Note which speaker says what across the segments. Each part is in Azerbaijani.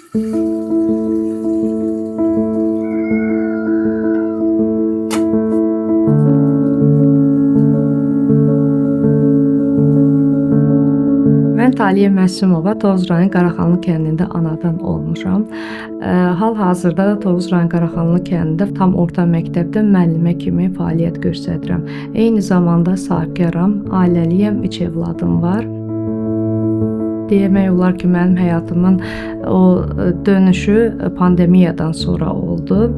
Speaker 1: Mən Taliyə Məsumova Tovuz rayon Qaraxanlı kəndində anadan olmuşam. Hal-hazırda Tovuz rayon Qaraxanlı kəndində tam orta məktəbdə müəllimə kimi fəaliyyət göstərirəm. Eyni zamanda sahibkaram, ailəliyəm, 3 övladım var. Demək olar ki, mənim həyatımın o dönüşü pandemiyadan sonra oldu.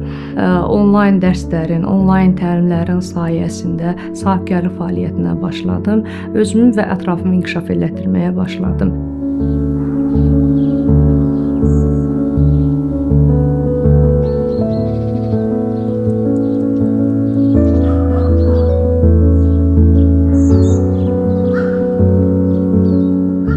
Speaker 1: Onlayn dərslərin, onlayn təlimlərin sayəsində sahibkarlıq fəaliyyətinə başladım. Özümü və ətrafımı inkişaf elətdirməyə başladım.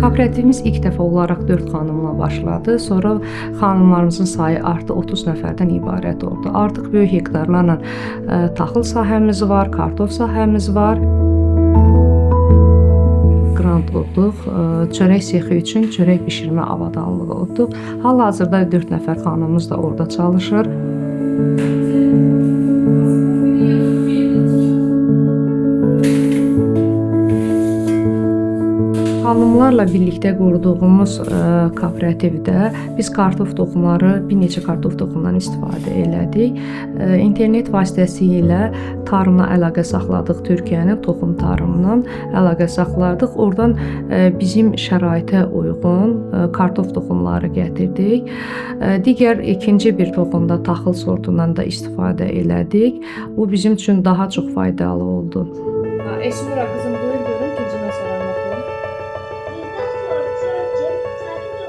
Speaker 1: Kooperativimiz ilk dəfə olaraq 4 xanımla başladı. Sonra xanımlarımızın sayı artdı, 30 nəfərdən ibarət oldu. Artıq böyük hektarlarla taxıl sahəmiz var, kartof sahəmiz var. Qrant olduq, çörək sexi üçün çörək bişirmə avadanlığı olduq. Hal-hazırda 4 nəfər xanımımız da orada çalışır. Xanımlarla birlikdə qurduğumuz kooperativdə biz kartof toxumları, bir neçə kartof toxumundan istifadə elədik. İnternet vasitəsilə tarımla əlaqə saxladıq, Türkiyənin toxum tarımından əlaqə saxladıq. Oradan bizim şəraitə uyğun kartof toxumları gətirdik. Digər ikinci bir toxumda taxıl sortundan da istifadə elədik. Bu bizim üçün daha çox faydalı oldu. Esmira qızım, buyur görüm ikinci məsələni.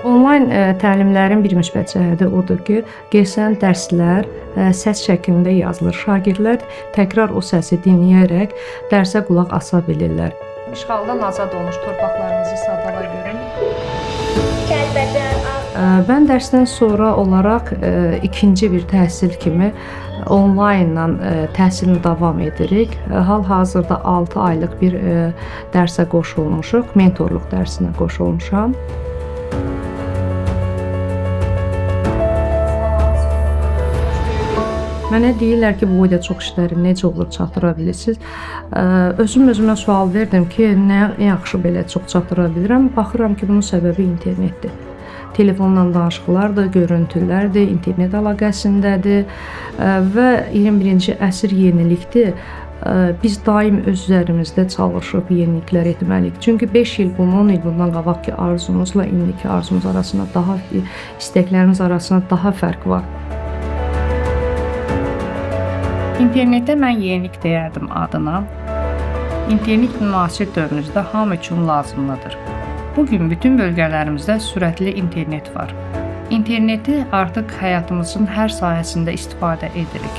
Speaker 1: Onlayn təlimlərin bir müsbət cəhəti odur ki, gələn dərslər səs şəklində yazılır. Şagirdlər təkrar o səsi dinləyərək dərsə qulaq asa bilirlər. İşğaldan azad olmuş torpaqlarımızı sadala görün. Mən dərsdən sonra olaraq ikinci bir təhsil kimi onlaynla təhsilini davam edirik. Hal-hazırda 6 aylıq bir dərsə qoşulmuşuq, mentorluq dərsinə qoşulmuşam. Mənə deyirlər ki, bu boyda çox işləri necə olur çatdıra bilirsiniz. Özümə sual verdim ki, nə yaxşı belə çox çatdıra bilirəm. Baxıram ki, bunun səbəbi internetdir. Telefonla danışıqlardır, görüntülərdir, internet əlaqəsindədir və 21-ci əsr yenilikdir. Biz daim öz üzərimizdə çalışıb yeniliklər etməliyik. Çünki 5 il bundan, 10 il bundan qabaqki arzumuzla indiki arzumuz arasında istəklərimiz arasında daha fərq var. İnternetdə mən yenilik deyərdim adına. İnternet müasir dövrümüzdə hamı üçün lazımlıdır. Bugün bütün bölgələrimizdə sürətli internet var. İnterneti artıq həyatımızın hər sahəsində istifadə edirik.